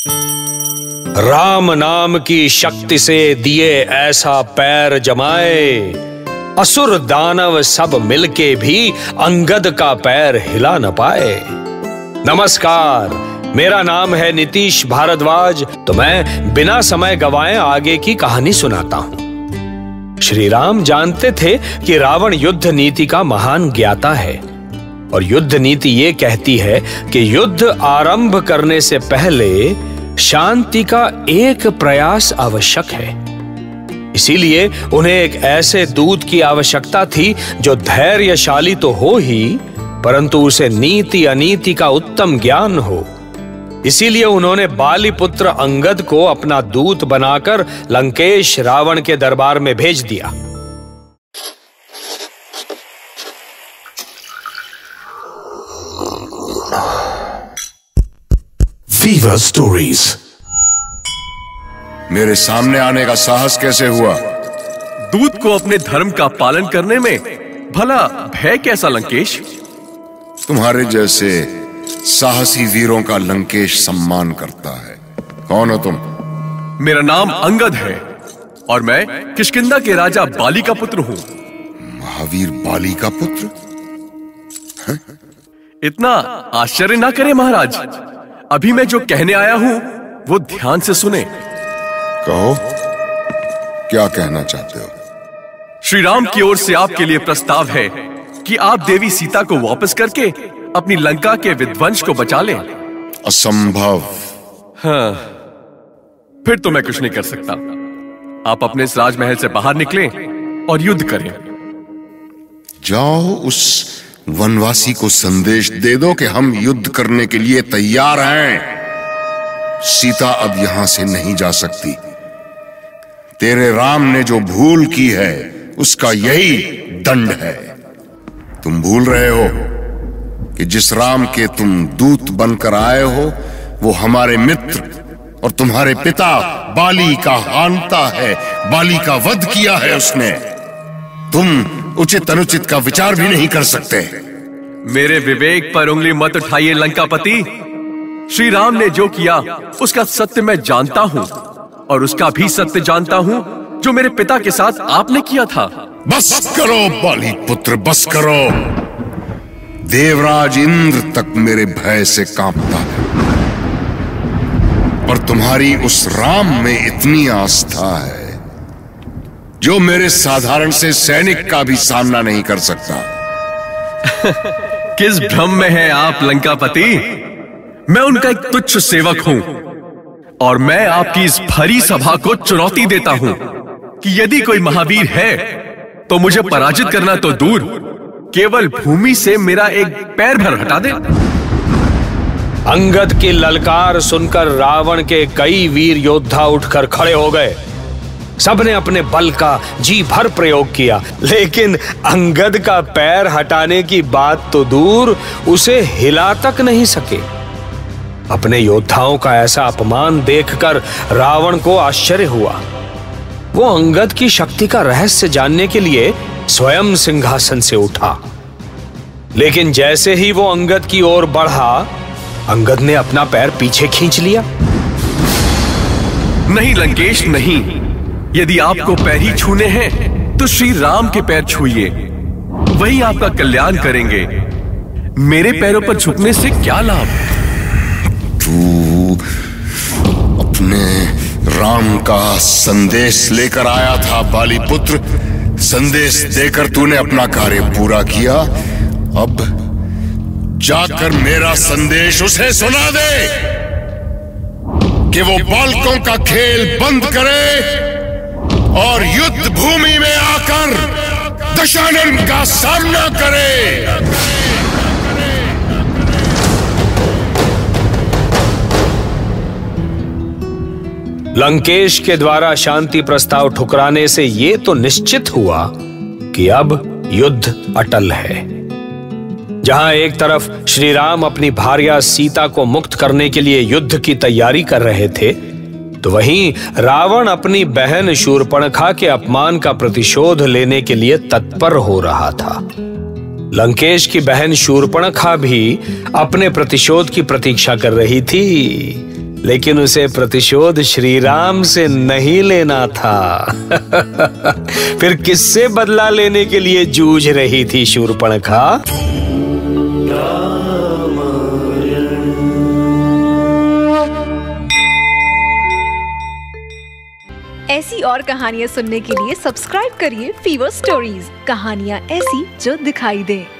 राम नाम की शक्ति से दिए ऐसा पैर जमाए, असुर दानव सब मिलके भी अंगद का पैर हिला न पाए। नमस्कार, मेरा नाम है नीतीश भारद्वाज। तो मैं बिना समय गवाए आगे की कहानी सुनाता हूं। श्री राम जानते थे कि रावण युद्ध नीति का महान ज्ञाता है और युद्ध नीति ये कहती है कि युद्ध आरंभ करने से पहले शांति का एक प्रयास आवश्यक है। इसीलिए उन्हें एक ऐसे दूत की आवश्यकता थी जो धैर्यशाली तो हो ही, परंतु उसे नीति अनीति का उत्तम ज्ञान हो। इसीलिए उन्होंने बाली पुत्र अंगद को अपना दूत बनाकर लंकेश रावण के दरबार में भेज दिया। Fever stories. मेरे सामने आने का साहस कैसे हुआ? दूत को अपने धर्म का पालन करने में भला भय कैसा लंकेश? तुम्हारे जैसे साहसी वीरों का लंकेश सम्मान करता है। कौन हो तुम? मेरा नाम अंगद है और मैं किष्किंधा के राजा बाली का पुत्र हूँ। महावीर बाली का पुत्र? इतना आश्चर्य ना करें महाराज। अभी मैं जो कहने आया हूँ वो ध्यान से सुने। कहो, क्या कहना चाहते हो? श्री राम की ओर से आपके लिए प्रस्ताव है कि आप देवी सीता को वापस करके अपनी लंका के विध्वंस को बचा लें। असंभव। हाँ, फिर तो मैं कुछ नहीं कर सकता। आप अपने इस राजमहल से बाहर निकलें और युद्ध करें। जाओ उस वनवासी को संदेश दे दो कि हम युद्ध करने के लिए तैयार हैं। सीता अब यहां से नहीं जा सकती। तेरे राम ने जो भूल की है उसका यही दंड है। तुम भूल रहे हो कि जिस राम के तुम दूत बनकर आए हो वो हमारे मित्र और तुम्हारे पिता बाली का हानता है। बाली का वध किया है उसने। तुम उचित अनुचित का विचार भी नहीं कर सकते। मेरे विवेक पर उंगली मत उठाइए लंकापति। श्री राम ने जो किया उसका सत्य मैं जानता हूँ और उसका भी सत्य जानता हूँ जो मेरे पिता के साथ आपने किया था। बस करो बाली पुत्र, बस करो। देवराज इंद्र तक मेरे भय से कांपता है, पर तुम्हारी उस राम में इतनी आस्था है जो मेरे साधारण से सैनिक का भी सामना नहीं कर सकता। किस भ्रम में हैं आप लंकापति? मैं उनका एक तुच्छ सेवक हूं और मैं आपकी इस भरी सभा को चुनौती देता हूं कि यदि कोई महावीर है तो मुझे पराजित करना तो दूर, केवल भूमि से मेरा एक पैर भर हटा दे। अंगद की ललकार सुनकर रावण के कई वीर योद्धा उठकर खड़े हो गए। सबने अपने बल का जी भर प्रयोग किया, लेकिन अंगद का पैर हटाने की बात तो दूर, उसे हिला तक नहीं सके। अपने योद्धाओं का ऐसा अपमान देखकर रावण को आश्चर्य हुआ। वो अंगद की शक्ति का रहस्य जानने के लिए स्वयं सिंहासन से उठा, लेकिन जैसे ही वो अंगद की ओर बढ़ा, अंगद ने अपना पैर पीछे खींच लिया। नहीं लंकेश, नहीं। यदि आपको पैर ही छूने हैं तो श्री राम के पैर छूइए, वही आपका कल्याण करेंगे। मेरे पैरों पर झुकने से क्या लाभ? तू अपने राम का संदेश लेकर आया था बाली पुत्र। संदेश देकर तूने अपना कार्य पूरा किया। अब जाकर मेरा संदेश उसे सुना दे कि वो बालकों का खेल बंद करे और युद्ध भूमि में आकर दशानन का सामना करे। लंकेश के द्वारा शांति प्रस्ताव ठुकराने से यह तो निश्चित हुआ कि अब युद्ध अटल है। जहां एक तरफ श्री राम अपनी भार्या सीता को मुक्त करने के लिए युद्ध की तैयारी कर रहे थे, तो वहीं रावण अपनी बहन शूर्पणखा के अपमान का प्रतिशोध लेने के लिए तत्पर हो रहा था। लंकेश की बहन शूर्पणखा भी अपने प्रतिशोध की प्रतीक्षा कर रही थी। लेकिन उसे प्रतिशोध श्री राम से नहीं लेना था। फिर किससे बदला लेने के लिए जूझ रही थी शूर्पणखा? ऐसी और कहानियां सुनने के लिए सब्सक्राइब करिए फीवर स्टोरीज, कहानियां ऐसी जो दिखाई दे।